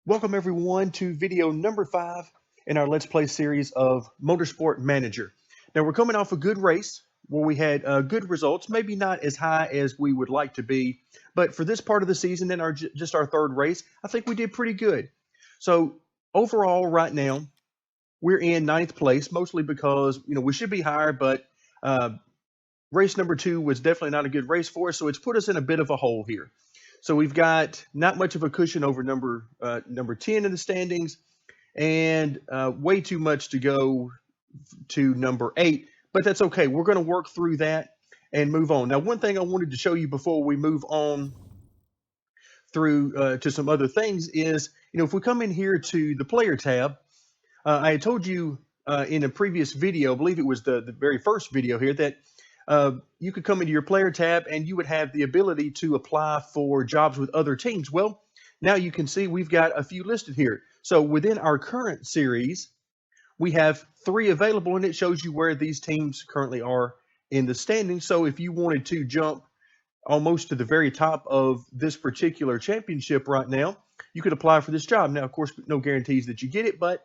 Welcome everyone to video number 5 in our Let's Play series of Motorsport Manager. Now we're coming off a good race where we had good results, maybe not as high as we would like to be, but for this part of the season and just our third race, I think we did pretty good. So overall right now, we're in 9th place, mostly because, we should be higher, but race number 2 was definitely not a good race for us, so it's put us in a bit of a hole here. So we've got not much of a cushion over number 10 in the standings, and way too much to go to number 8. But that's okay. We're going to work through that and move on. Now, one thing I wanted to show you before we move on through to some other things is, if we come in here to the player tab, I had told you in a previous video, I believe it was the very first video here, that you could come into your player tab and you would have the ability to apply for jobs with other teams. Well, now you can see we've got a few listed here. So within our current series, we have 3 available, and it shows you where these teams currently are in the standings. So if you wanted to jump almost to the very top of this particular championship right now, you could apply for this job. Now, of course, no guarantees that you get it, but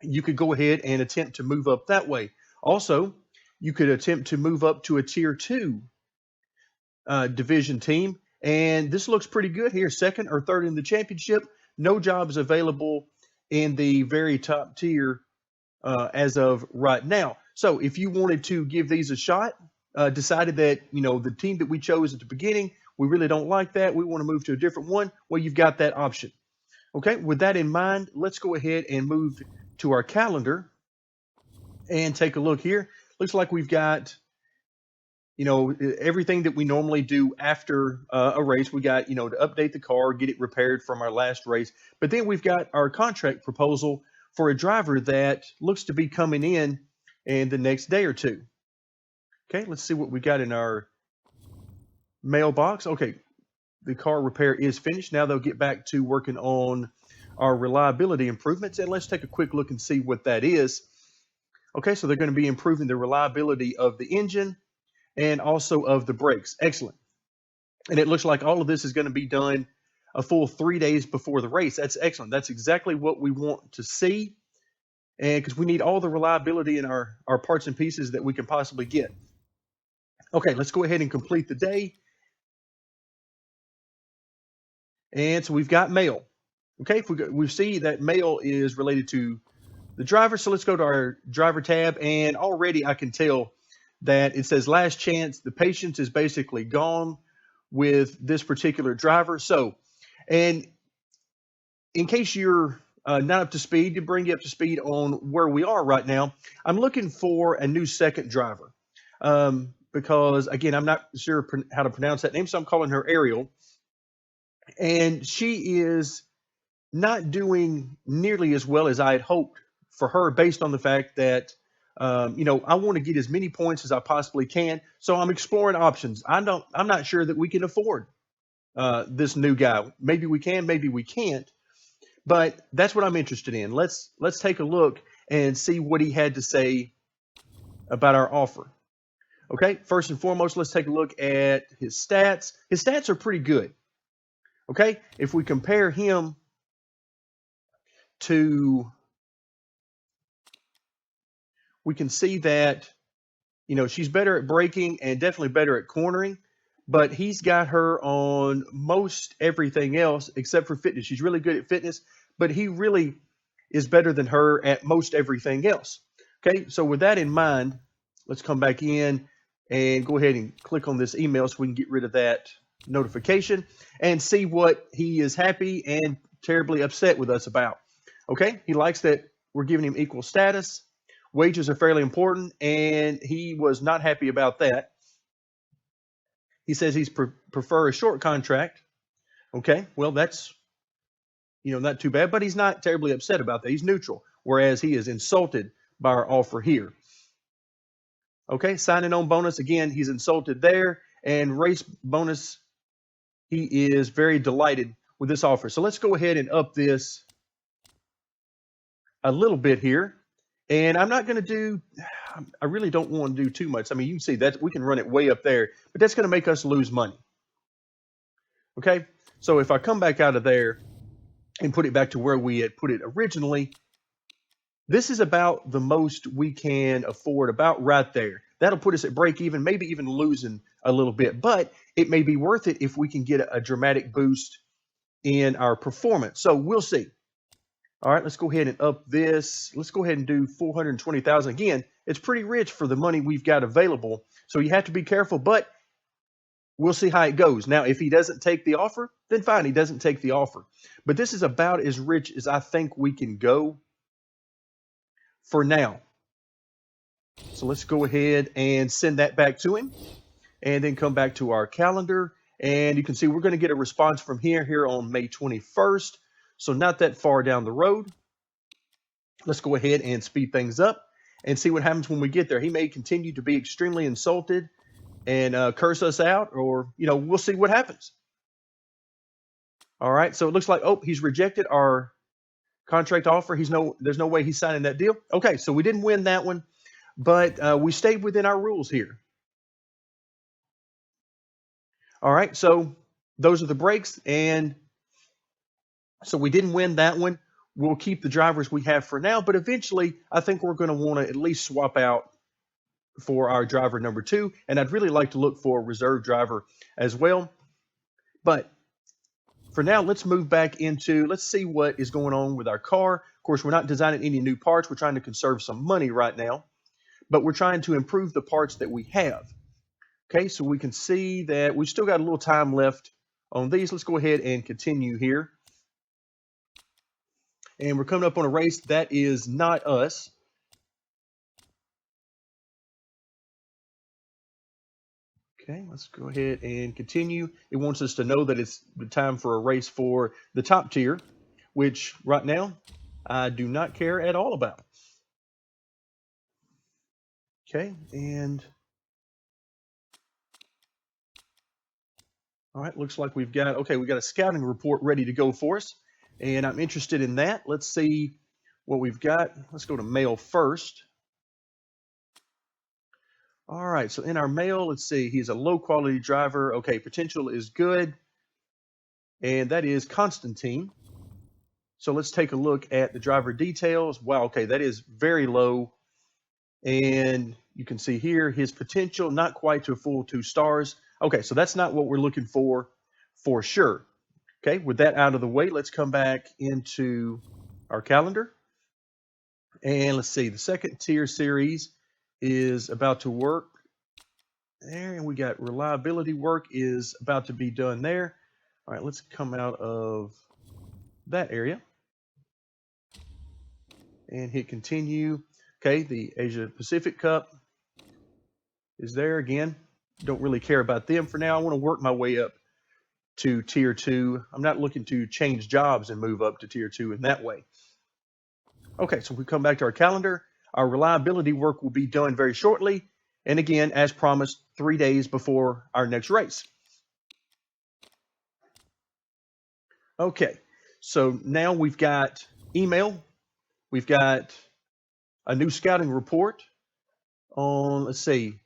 you could go ahead and attempt to move up that way. Also, you could attempt to move up to a tier 2 division team. And this looks pretty good here. 2nd or 3rd in the championship. No jobs available in the very top tier as of right now. So if you wanted to give these a shot, decided that, the team that we chose at the beginning, we really don't like that, we want to move to a different one, well, you've got that option. Okay, with that in mind, let's go ahead and move to our calendar and take a look here. Looks like we've got, everything that we normally do after a race. We got, to update the car, get it repaired from our last race. But then we've got our contract proposal for a driver that looks to be coming in the next day or two. Okay, let's see what we got in our mailbox. Okay, the car repair is finished. Now they'll get back to working on our reliability improvements. And let's take a quick look and see what that is. Okay, so they're going to be improving the reliability of the engine and also of the brakes. Excellent. And it looks like all of this is going to be done a full 3 days before the race. That's excellent. That's exactly what we want to see. And because we need all the reliability in our parts and pieces that we can possibly get. Okay, let's go ahead and complete the day. And so we've got mail. Okay, if we see that mail is related to the driver. So let's go to our driver tab, and already I can tell that it says last chance. The patience is basically gone with this particular driver. So, and in case you're not up to speed, to bring you up to speed on where we are right now, I'm looking for a new second driver because, again, I'm not sure how to pronounce that name, so I'm calling her Ariel. And she is not doing nearly as well as I had hoped for her, based on the fact that, I want to get as many points as I possibly can. So I'm exploring options. I'm not sure that we can afford this new guy. Maybe we can, maybe we can't. But that's what I'm interested in. Let's take a look and see what he had to say about our offer. Okay, first and foremost, let's take a look at his stats. His stats are pretty good. Okay, if we compare him to, we can see that, she's better at braking and definitely better at cornering, but he's got her on most everything else except for fitness. She's really good at fitness, but he really is better than her at most everything else. Okay, so with that in mind, let's come back in and go ahead and click on this email so we can get rid of that notification and see what he is happy and terribly upset with us about. Okay, he likes that we're giving him equal status. Wages are fairly important, and he was not happy about that. He says he's prefer a short contract. Okay, well, that's, not too bad, but he's not terribly upset about that. He's neutral, whereas he is insulted by our offer here. Okay, signing on bonus, again, he's insulted there, and race bonus, he is very delighted with this offer. So let's go ahead and up this a little bit here. And I'm not going to do, I really don't want to do too much. I mean, you can see that we can run it way up there, but that's going to make us lose money. Okay, so if I come back out of there and put it back to where we had put it originally. This is about the most we can afford, about right there. That'll put us at break even, maybe even losing a little bit, but it may be worth it if we can get a dramatic boost in our performance. So we'll see. All right, let's go ahead and up this. Let's go ahead and do 420,000. Again, it's pretty rich for the money we've got available. So you have to be careful, but we'll see how it goes. Now, if he doesn't take the offer, then fine, he doesn't take the offer. But this is about as rich as I think we can go for now. So let's go ahead and send that back to him and then come back to our calendar. And you can see we're going to get a response from here on May 21st. So not that far down the road. Let's go ahead and speed things up and see what happens when we get there. He may continue to be extremely insulted and curse us out, or, we'll see what happens. All right, so it looks like, he's rejected our contract offer. There's no way he's signing that deal. Okay, so we didn't win that one, but we stayed within our rules here. All right, so those are the breaks, and so we didn't win that one. We'll keep the drivers we have for now, but eventually I think we're going to want to at least swap out for our driver number 2, and I'd really like to look for a reserve driver as well. But for now, let's move back into, let's see what is going on with our car. Of course, we're not designing any new parts. We're trying to conserve some money right now, but we're trying to improve the parts that we have. Okay, so we can see that we've still got a little time left on these. Let's go ahead and continue here. And we're coming up on a race that is not us. Okay, let's go ahead and continue. It wants us to know that it's the time for a race for the top tier, which right now I do not care at all about. Okay, and all right, looks like we've got a scouting report ready to go for us, and I'm interested in that. Let's see what we've got. Let's go to mail first. All right, so in our mail, let's see, he's a low quality driver. Okay, potential is good, and that is Constantine. So let's take a look at the driver details. Wow, okay, that is very low. And you can see here his potential, not quite to a full 2 stars. Okay, so that's not what we're looking for sure. Okay, with that out of the way, let's come back into our calendar. And let's see, the second tier series is about to work there. And we got reliability work is about to be done there. All right, let's come out of that area and hit continue. Okay, the Asia Pacific Cup is there again. Don't really care about them for now. I want to work my way up to tier 2. I'm not looking to change jobs and move up to tier 2 in that way. Okay, so we come back to our calendar. Our reliability work will be done very shortly. And again, as promised, 3 days before our next race. Okay, so now we've got email. We've got a new scouting report on, let's see,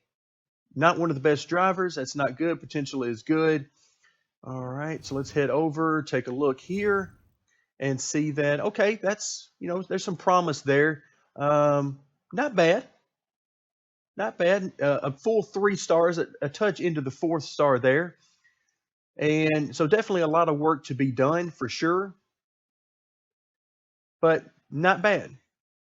not one of the best drivers. That's not good. Potential is good. All right, so let's head over, take a look here and see that, okay, that's, there's some promise there. Not bad. Not bad. A full 3 stars, a touch into the 4th star there. And so definitely a lot of work to be done for sure. But not bad.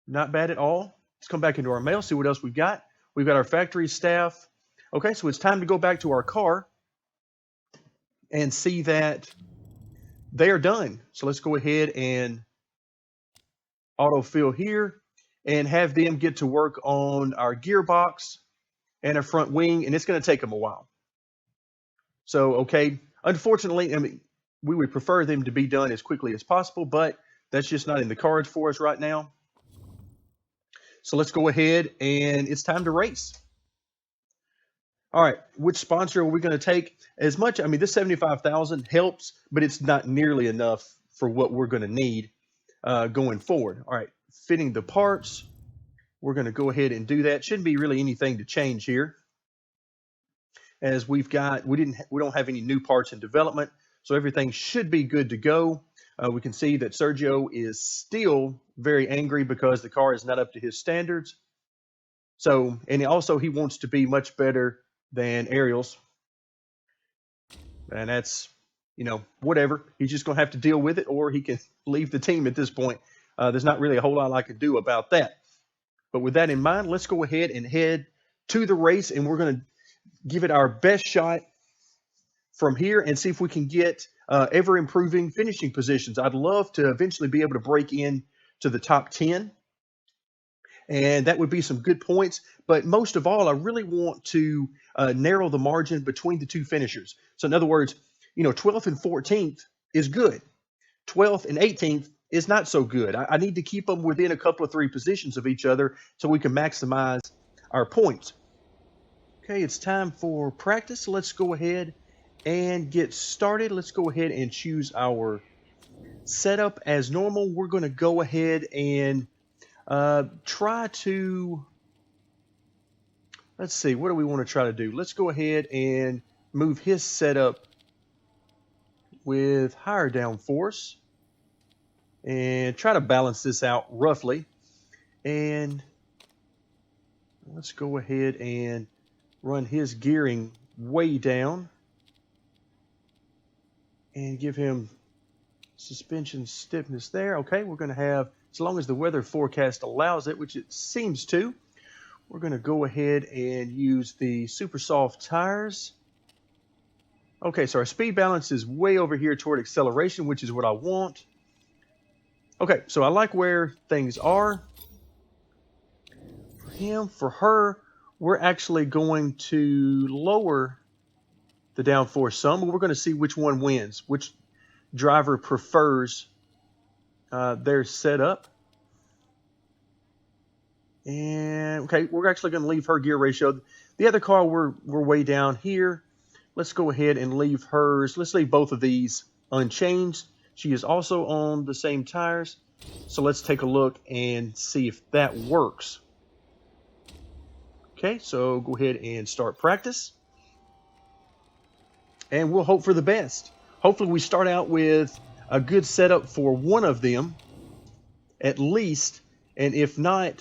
Not bad at all. Let's come back into our mail, see what else we've got. We've got our factory staff. Okay, so it's time to go back to our car and see that they are done. So let's go ahead and autofill here and have them get to work on our gearbox and our front wing, and it's going to take them a while. So, okay, unfortunately, I mean, we would prefer them to be done as quickly as possible, but that's just not in the cards for us right now. So let's go ahead and it's time to race. All right, which sponsor are we going to take? As much, I mean, this 75,000 helps, but it's not nearly enough for what we're going to need going forward. All right, fitting the parts. We're going to go ahead and do that. Shouldn't be really anything to change here, as we've got we don't have any new parts in development, so everything should be good to go. We can see that Sergio is still very angry because the car is not up to his standards. So, and he wants to be much better than Ariel's. And that's, whatever. He's just going to have to deal with it, or he can leave the team at this point. There's not really a whole lot I can do about that. But with that in mind, let's go ahead and head to the race, and we're going to give it our best shot from here and see if we can get ever improving finishing positions. I'd love to eventually be able to break in to the top 10, and that would be some good points. But most of all, I really want to narrow the margin between the two finishers. So in other words, 12th and 14th is good. 12th and 18th is not so good. I need to keep them within a couple of 3 positions of each other so we can maximize our points. Okay, it's time for practice. Let's go ahead and get started. Let's go ahead and choose our setup as normal. We're going to go ahead and try to, let's see, what do we want to try to do? Let's go ahead and move his setup with higher downforce and try to balance this out roughly. And let's go ahead and run his gearing way down and give him suspension stiffness there. Okay, we're going to have, as long as the weather forecast allows it, which it seems to, we're going to go ahead and use the super soft tires. Okay, so our speed balance is way over here toward acceleration, which is what I want. Okay, so I like where things are. For him, for her, we're actually going to lower the downforce some, but we're going to see which one wins, which driver prefers their setup. And okay, we're actually going to leave her gear ratio. The other car, we're way down here. Let's go ahead and leave hers. Let's leave both of these unchanged. She is also on the same tires. So let's take a look and see if that works. Okay, so go ahead and start practice. And we'll hope for the best. Hopefully we start out with a good setup for one of them, at least. And if not,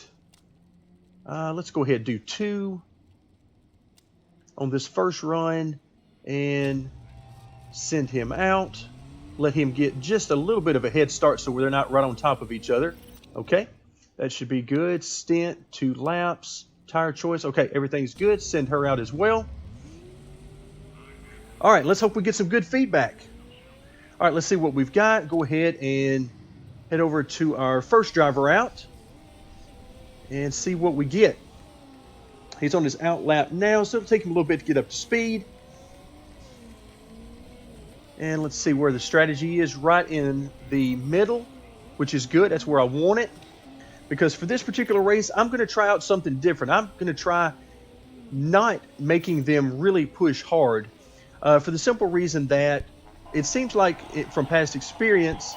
let's go ahead and do 2 on this first run and send him out. Let him get just a little bit of a head start so they're not right on top of each other. Okay, that should be good. Stint, 2 laps, tire choice. Okay, everything's good. Send her out as well. All right, let's hope we get some good feedback. All right, let's see what we've got. Go ahead and head over to our first driver out and see what we get. He's on his out lap now, so it'll take him a little bit to get up to speed. And let's see where the strategy is, right in the middle, which is good. That's where I want it. Because for this particular race, I'm going to try out something different. I'm going to try not making them really push hard. For the simple reason that it seems like, from past experience,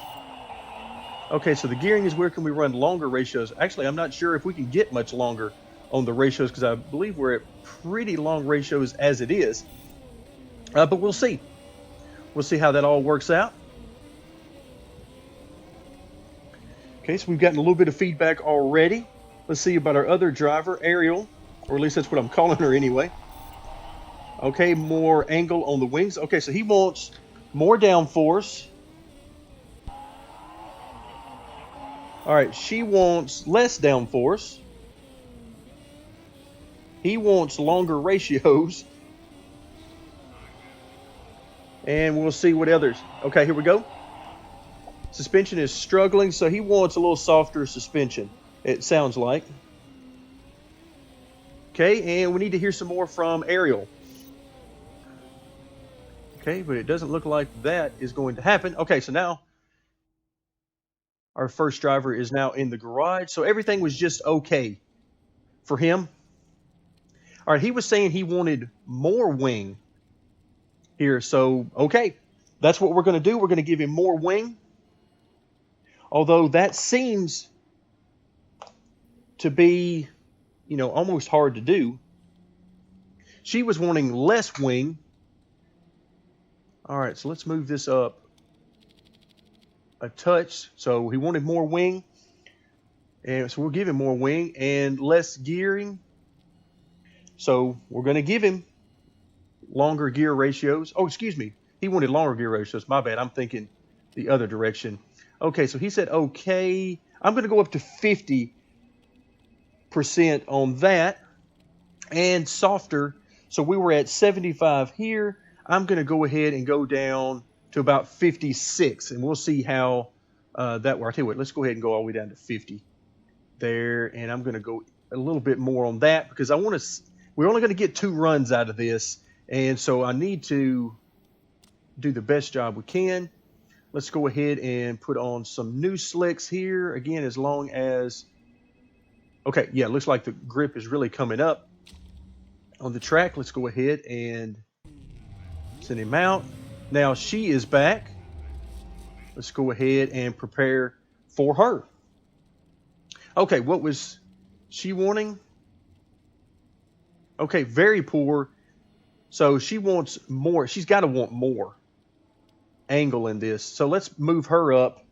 okay, so the gearing is where can we run longer ratios. Actually, I'm not sure if we can get much longer on the ratios because I believe we're at pretty long ratios as it is. But we'll see. We'll see how that all works out. Okay, so we've gotten a little bit of feedback already. Let's see about our other driver, Ariel, or at least that's what I'm calling her anyway. Okay, more angle on the wings. Okay, so he wants more downforce. All right, she wants less downforce. He wants longer ratios. And we'll see what others. Okay, here we go. Suspension is struggling, so he wants a little softer suspension, it sounds like. Okay, and we need to hear some more from Ariel. Okay, but it doesn't look like that is going to happen. Okay, so now our first driver is now in the garage. So everything was just okay for him. All right, he was saying he wanted more wing here. So, okay, that's what we're going to do. We're going to give him more wing. Although that seems to be, almost hard to do. She was wanting less wing. All right, so let's move this up a touch. So he wanted more wing. And so we'll give him more wing and less gearing. So we're going to give him longer gear ratios. Oh, excuse me. He wanted longer gear ratios. My bad. I'm thinking the other direction. Okay, so he said, okay. I'm going to go up to 50% on that and softer. So we were at 75 here. I'm going to go ahead and go down to about 56, and we'll see how that works. I'll tell you what, let's go ahead and go all the way down to 50 there, and I'm going to go a little bit more on that because I want to. We're only going to get 2 runs out of this, and so I need to do the best job we can. Let's go ahead and put on some new slicks here again, as long as. Okay, yeah, it looks like the grip is really coming up on the track. Let's go ahead and send him out. Now she is back. Let's go ahead and prepare for her. Okay, what was she wanting? Okay, very poor. So she wants more. She's got to want more angle in this. So let's move her up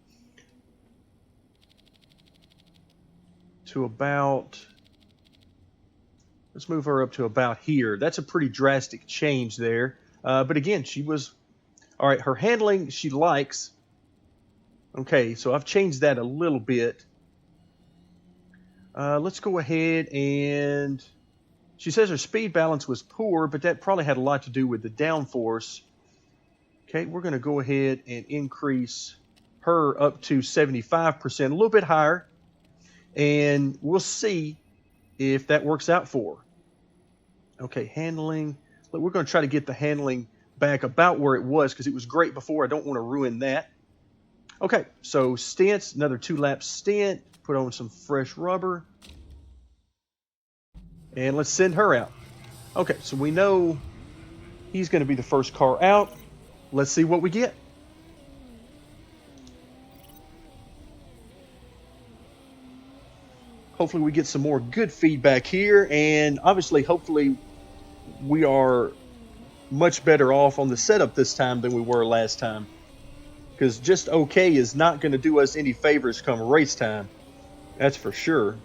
to about. Let's move her up to about here. That's a pretty drastic change there. But again, she was all right. Her handling she likes. Okay, so I've changed that a little bit. Let's go ahead and. She says her speed balance was poor, but that probably had a lot to do with the downforce. Okay, we're going to go ahead and increase her up to 75%, a little bit higher, and we'll see if that works out for her. Okay, handling. We're going to try to get the handling back about where it was because it was great before. I don't want to ruin that. Okay, so stints, another 2-lap stint. Put on some fresh rubber. And let's send her out. Okay, so we know he's going to be the first car out. Let's see what we get. Hopefully we get some more good feedback here. And obviously, hopefully we are much better off on the setup this time than we were last time. Because just okay is not going to do us any favors come race time. That's for sure.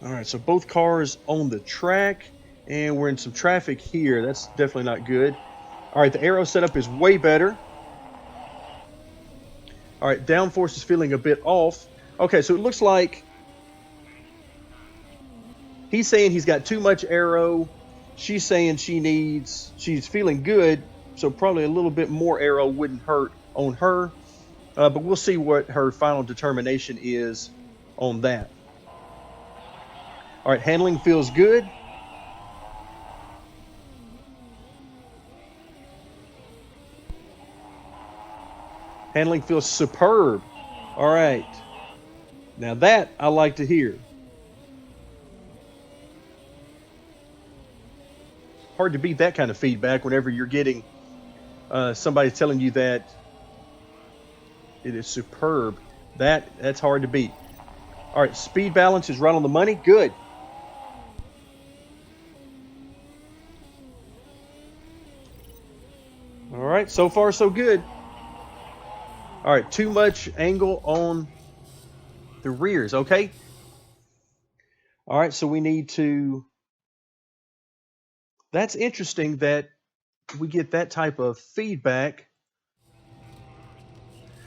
All right, so both cars on the track, and we're in some traffic here. That's definitely not good. All right, the aero setup is way better. All right, downforce is feeling a bit off. Okay, so it looks like he's saying he's got too much aero. She's saying she's feeling good, so probably a little bit more aero wouldn't hurt on her. But we'll see what her final determination is on that. All right, handling feels good. Handling feels superb. All right. Now that I like to hear. Hard to beat that kind of feedback whenever you're getting somebody telling you that it is superb. That's hard to beat. All right, speed balance is right on the money. Good. All right, so far so good. All right, too much angle on the rears, okay? All right, so we need to. That's interesting that we get that type of feedback.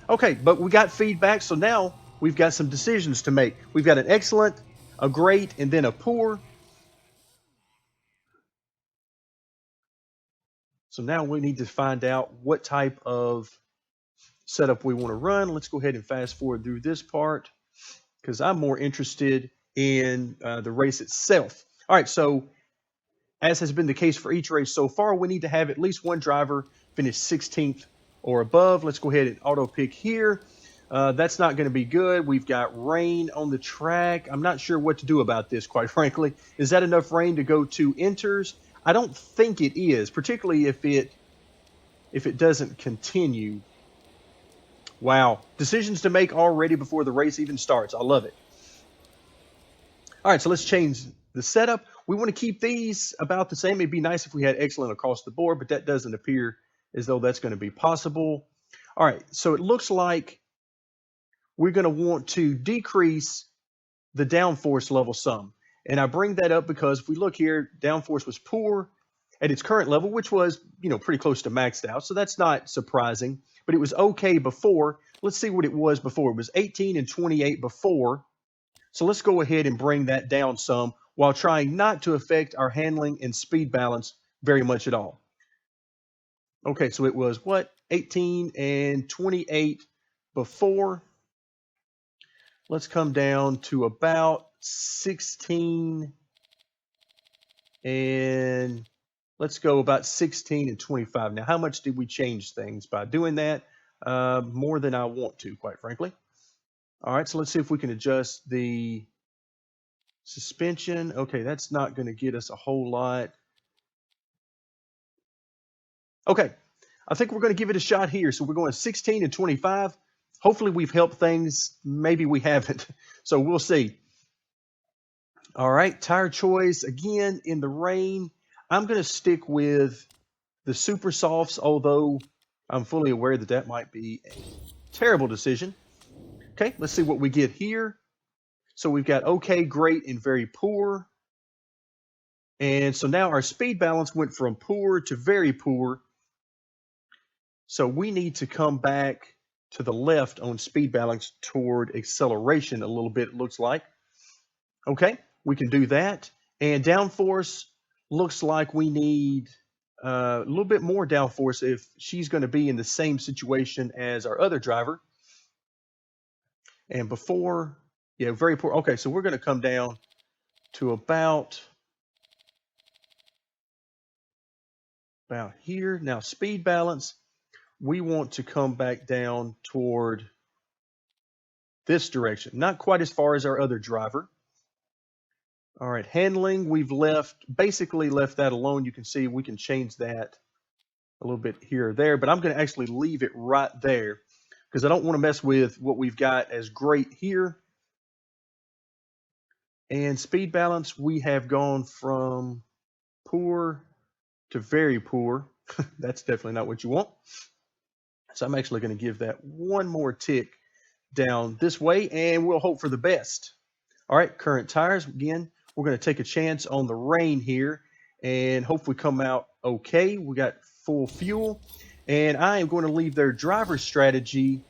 Okay, but we got feedback, so now we've got some decisions to make. We've got an excellent, a great, and then a poor. So now we need to find out what type of setup we want to run. Let's go ahead and fast forward through this part because I'm more interested in the race itself. All right, so as has been the case for each race so far, we need to have at least one driver finish 16th or above. Let's go ahead and auto pick here. That's not going to be good. We've got rain on the track. I'm not sure what to do about this, quite frankly. Is that enough rain to go to enters? I don't think it is, particularly if it doesn't continue. Wow. Decisions to make already before the race even starts. I love it. All right, so let's change the setup. We want to keep these about the same. It'd be nice if we had excellent across the board, but that doesn't appear as though that's going to be possible. All right, so it looks like we're going to want to decrease the downforce level some. And I bring that up because if we look here, downforce was poor at its current level, which was, pretty close to maxed out. So that's not surprising, but it was okay before. Let's see what it was before. It was 18 and 28 before. So let's go ahead and bring that down some while trying not to affect our handling and speed balance very much at all. Okay, so it was what? 18 and 28 before. Let's come down to about 16 and let's go about 16 and 25. Now, how much did we change things by doing that? More than I want to, quite frankly. All right, so let's see if we can adjust the suspension. Okay, that's not going to get us a whole lot. Okay, I think we're going to give it a shot here. So we're going 16 and 25. Hopefully we've helped things. Maybe we haven't. So we'll see. All right, tire choice. Again, in the rain, I'm going to stick with the super softs, although I'm fully aware that that might be a terrible decision. Okay, let's see what we get here. So we've got okay, great, and very poor. And so now our speed balance went from poor to very poor. So we need to come back to the left on speed balance toward acceleration a little bit, it looks like. Okay, we can do that. And downforce looks like we need a little bit more downforce if she's going to be in the same situation as our other driver. And before, yeah, very poor. Okay, so we're going to come down to about here. Now, speed balance, we want to come back down toward this direction. Not quite as far as our other driver. All right, handling, we've basically left that alone. You can see we can change that a little bit here or there, but I'm going to actually leave it right there because I don't want to mess with what we've got as great here. And speed balance, we have gone from poor to very poor. That's definitely not what you want. So I'm actually going to give that one more tick down this way, and we'll hope for the best. All right, current tires. Again, we're going to take a chance on the rain here and hopefully come out okay. We got full fuel, and I am going to leave their driver strategy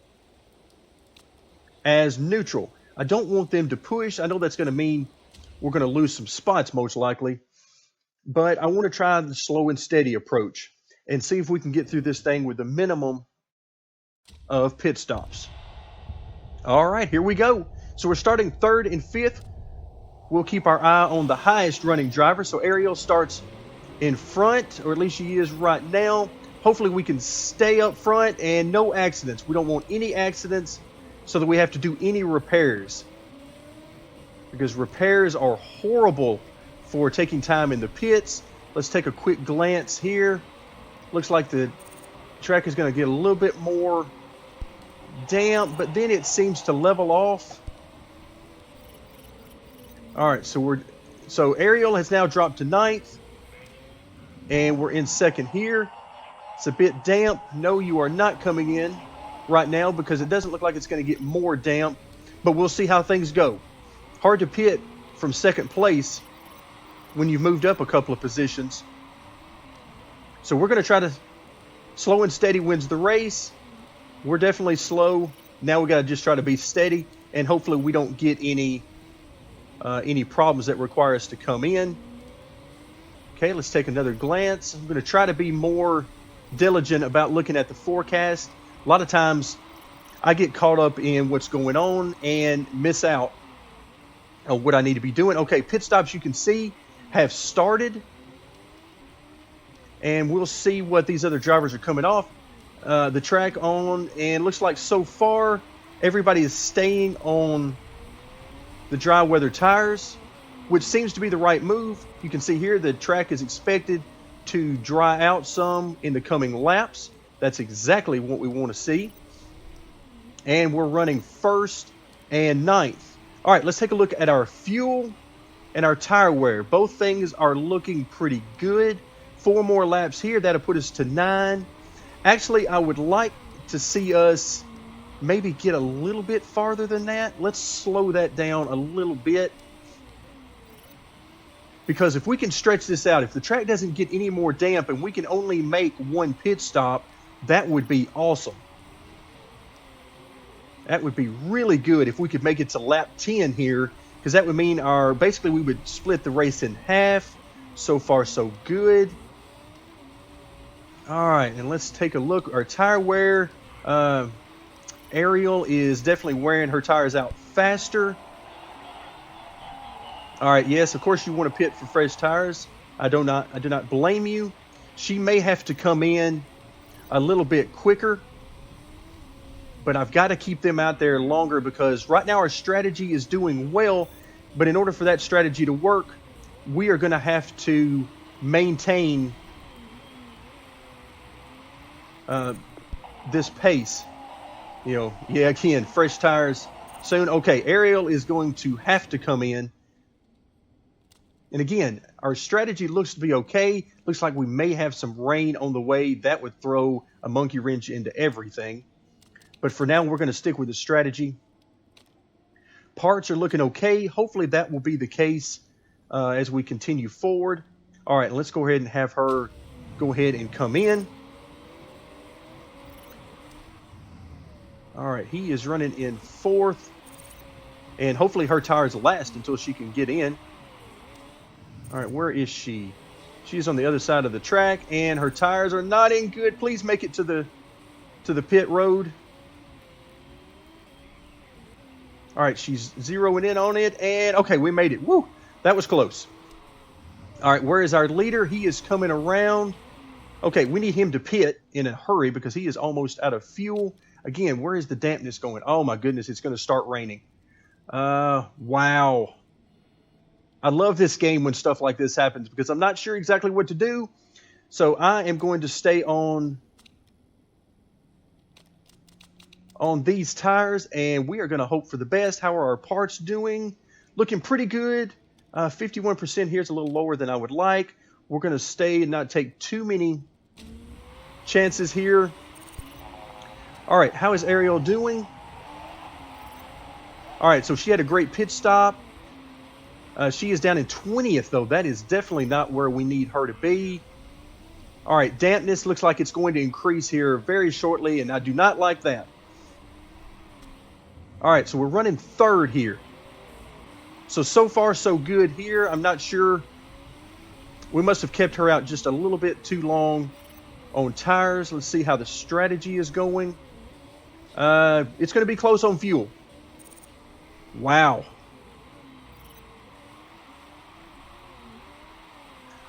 as neutral. I don't want them to push. I know that's going to mean we're going to lose some spots most likely, but I want to try the slow and steady approach and see if we can get through this thing with the minimum of pit stops. All right, here we go. So we're starting third and fifth. We'll keep our eye on the highest running driver. So Ariel starts in front, or at least she is right now. Hopefully we can stay up front and no accidents. We don't want any accidents so that we have to do any repairs, because repairs are horrible for taking time in the pits. Let's take a quick glance here. Looks like the track is going to get a little bit more damp, but then it seems to level off. All right, so Ariel has now dropped to ninth, and we're in second here. It's a bit damp. No, you are not coming in right now because it doesn't look like it's going to get more damp, but we'll see how things go. Hard to pit from second place when you've moved up a couple of positions. So we're going to try to slow and steady wins the race. We're definitely slow. Now we got to just try to be steady, and hopefully we don't get any problems that require us to come in. Okay, let's take another glance. I'm going to try to be more diligent about looking at the forecast. A lot of times I get caught up in what's going on and miss out on what I need to be doing. Okay, pit stops, you can see, have started. And we'll see what these other drivers are coming off the track on. And looks like so far everybody is staying on the dry weather tires, which seems to be the right move. You can see here the track is expected to dry out some in the coming laps. That's exactly what we want to see. And we're running first and ninth. All right, let's take a look at our fuel and our tire wear. Both things are looking pretty good. 4 more laps here. That'll put us to 9. Actually, I would like to see us maybe get a little bit farther than that. Let's slow that down a little bit. Because if we can stretch this out, if the track doesn't get any more damp and we can only make one pit stop, that would be awesome. That would be really good if we could make it to lap 10 here, because that would mean basically we would split the race in half. So far, so good. All right, and let's take a look. Our tire wear, Ariel is definitely wearing her tires out faster. All right, yes, of course you want to pit for fresh tires. I do not blame you. She may have to come in a little bit quicker, but I've got to keep them out there longer because right now our strategy is doing well, but in order for that strategy to work, we are going to have to maintain this pace. Yeah, again, fresh tires soon. Okay, Ariel is going to have to come in. And again, our strategy looks to be okay. Looks like we may have some rain on the way. That would throw a monkey wrench into everything. But for now, we're going to stick with the strategy. Parts are looking okay. Hopefully that will be the case as we continue forward. All right, let's go ahead and have her go ahead and come in. All right, he is running in fourth. And hopefully her tires last until she can get in. All right, where is she? She's on the other side of the track, and her tires are not in good. Please make it to the pit road. All right, she's zeroing in on it, and okay, we made it. Woo, that was close. All right, where is our leader? He is coming around. Okay, we need him to pit in a hurry because he is almost out of fuel. Again, where is the dampness going? Oh my goodness, it's going to start raining. Wow. I love this game when stuff like this happens because I'm not sure exactly what to do. So I am going to stay on these tires, and we are going to hope for the best. How are our parts doing? Looking pretty good. 51% here is a little lower than I would like. We're going to stay and not take too many chances here. All right, how is Ariel doing? All right, so she had a great pit stop. She is down in 20th, though. That is definitely not where we need her to be. All right, dampness looks like it's going to increase here very shortly, and I do not like that. All right, so we're running third here. So far, so good here. I'm not sure. We must have kept her out just a little bit too long on tires. Let's see how the strategy is going. It's going to be close on fuel. Wow.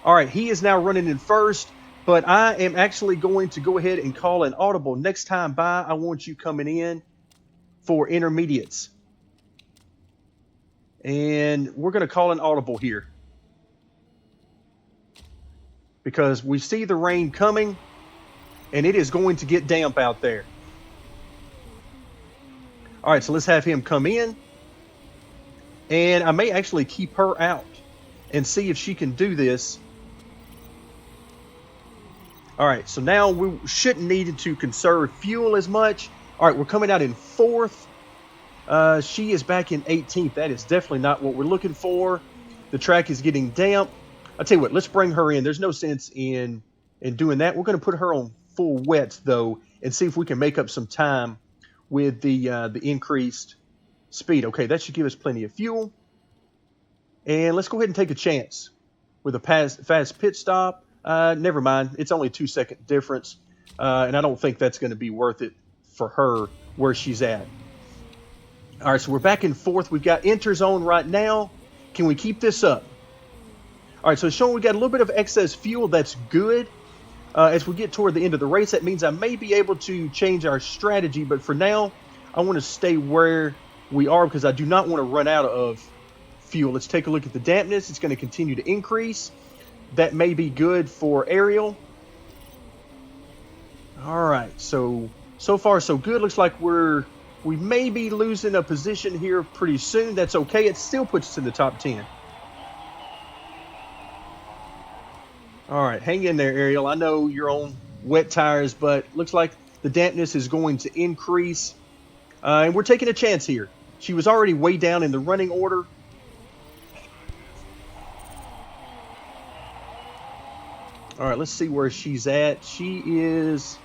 All right, he is now running in first, but I am actually going to go ahead and call an audible. Next time by, I want you coming in for intermediates. And we're going to call an audible here because we see the rain coming, and it is going to get damp out there. All right, so let's have him come in. And I may actually keep her out and see if she can do this. All right, so now we shouldn't need to conserve fuel as much. All right, we're coming out in fourth. She is back in 18th. That is definitely not what we're looking for. The track is getting damp. I'll tell you what, let's bring her in. There's no sense in doing that. We're going to put her on full wets, though, and see if we can make up some time with the increased speed. Okay, that should give us plenty of fuel. And let's go ahead and take a chance with a fast pit stop. Never mind. It's only a 2-second difference. And I don't think that's going to be worth it for her where she's at. All right, so we're back in fourth. We've got enter zone right now. Can we keep this up? All right, so it's showing we got a little bit of excess fuel. That's good. As we get toward the end of the race, that means I may be able to change our strategy. But for now, I want to stay where we are because I do not want to run out of fuel. Let's take a look at the dampness. It's going to continue to increase. That may be good for Ariel. All right, so far so good. Looks like we may be losing a position here pretty soon. That's okay. It still puts us in the top 10. All right, hang in there, Ariel. I know you're on wet tires, but looks like the dampness is going to increase. And we're taking a chance here. She was already way down in the running order. All right, let's see where she's at. She is...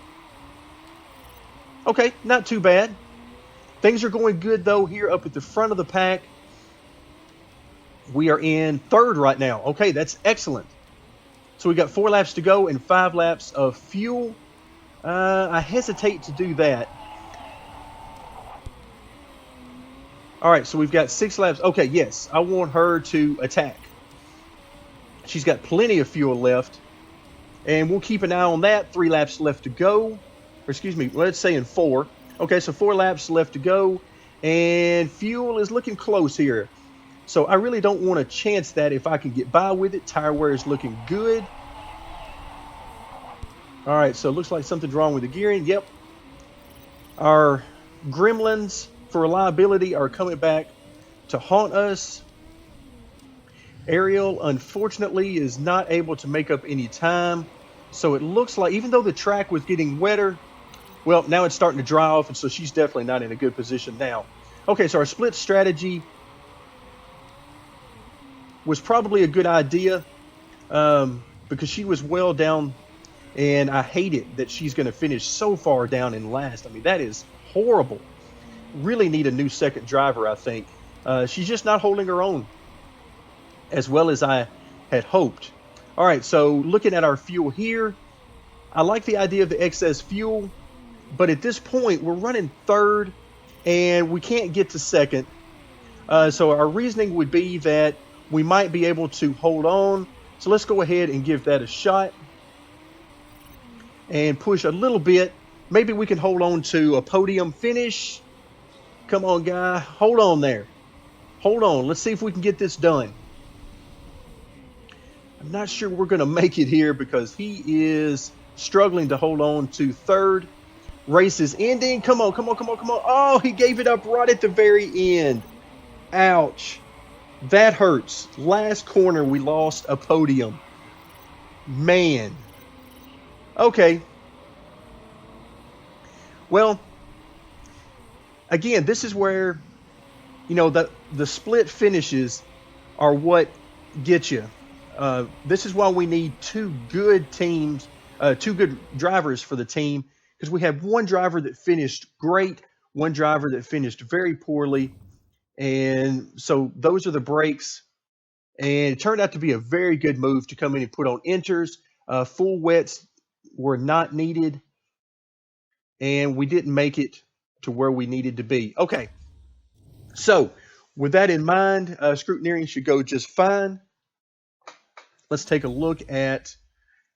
okay, not too bad. Things are going good, though, here up at the front of the pack. We are in third right now. Okay, that's excellent. So we got 4 laps to go and 5 laps of fuel. I hesitate to do that. All right, so we've got 6 laps. Okay, yes, I want her to attack. She's got plenty of fuel left. And we'll keep an eye on that. 3 laps left to go. Or excuse me, let's say in 4. Okay, so 4 laps left to go. And fuel is looking close here. So I really don't want to chance that if I can get by with it. Tire wear is looking good. All right, so it looks like something's wrong with the gearing. Yep. Our gremlins for reliability are coming back to haunt us. Ariel, unfortunately, is not able to make up any time. So it looks like, even though the track was getting wetter, well, now it's starting to dry off, and so she's definitely not in a good position now. Okay, so our split strategy was probably a good idea because she was well down, and I hate it that she's going to finish so far down in last. I mean, that is horrible. Really need a new second driver, I think. She's just not holding her own as well as I had hoped. All right, so looking at our fuel here, I like the idea of the excess fuel, but at this point, we're running third, and we can't get to second. So our reasoning would be that we might be able to hold on. So let's go ahead and give that a shot and push a little bit. Maybe we can hold on to a podium finish. Come on, guy. Hold on there. Hold on. Let's see if we can get this done. I'm not sure we're going to make it here because he is struggling to hold on to third. Race is ending. Come on, come on, come on, come on. Oh, he gave it up right at the very end. Ouch. That hurts. Last corner, we lost a podium. Man. Okay. Well, again, this is where, you know, the split finishes are what get you. This is why we need 2 good teams, 2 good drivers for the team, because we have 1 driver that finished great, 1 driver that finished very poorly. And so those are the breaks. And it turned out to be a very good move to come in and put on inters. Full wets were not needed. And we didn't make it to where we needed to be. Okay. So with that in mind, scrutineering should go just fine. Let's take a look at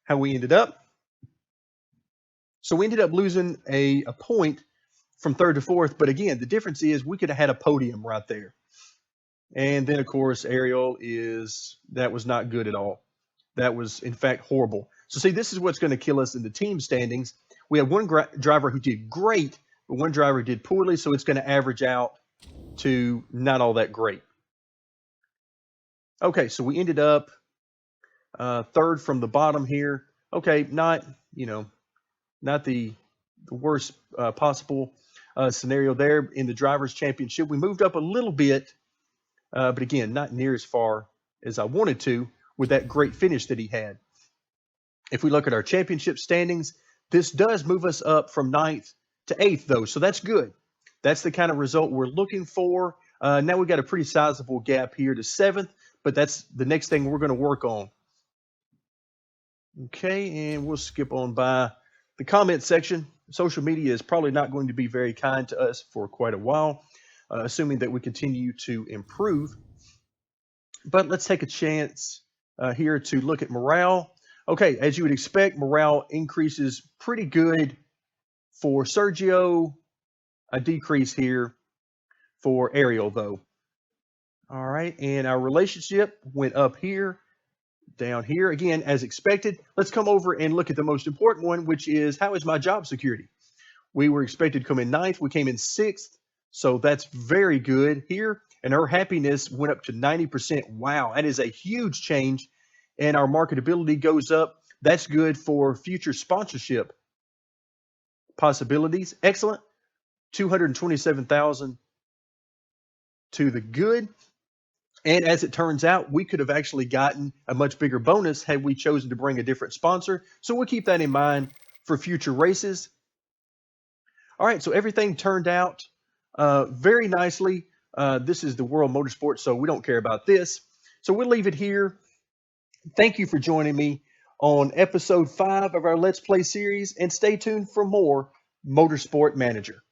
how we ended up. So we ended up losing a point from 3rd to 4th. But again, the difference is we could have had a podium right there. And then, of course, Ariel that was not good at all. That was, in fact, horrible. So see, this is what's going to kill us in the team standings. We have 1 driver who did great, but 1 driver did poorly. So it's going to average out to not all that great. Okay, so we ended up 3rd from the bottom here. Okay, not the worst possible scenario there in the Drivers' Championship. We moved up a little bit, but again, not near as far as I wanted to with that great finish that he had. If we look at our championship standings, this does move us up from 9th to 8th, though, so that's good. That's the kind of result we're looking for. Now we've got a pretty sizable gap here to 7th, but that's the next thing we're going to work on. Okay, and we'll skip on by the comment section. Social media is probably not going to be very kind to us for quite a while, assuming that we continue to improve. But let's take a chance here to look at morale. Okay, as you would expect, morale increases pretty good for Sergio. A decrease here for Ariel, though. All right, and our relationship went up here, down here. Again, as expected. Let's come over and look at the most important one, which is, how is my job security? We were expected to come in 9th. We came in 6th, so that's very good here. And our happiness went up to 90%. Wow, that is a huge change. And our marketability goes up. That's good for future sponsorship possibilities. Excellent. 227,000 to the good. And as it turns out, we could have actually gotten a much bigger bonus had we chosen to bring a different sponsor. So we'll keep that in mind for future races. All right, so everything turned out very nicely. This is the World Motorsport, so we don't care about this. So we'll leave it here. Thank you for joining me on episode 5 of our Let's Play series, and stay tuned for more Motorsport Manager.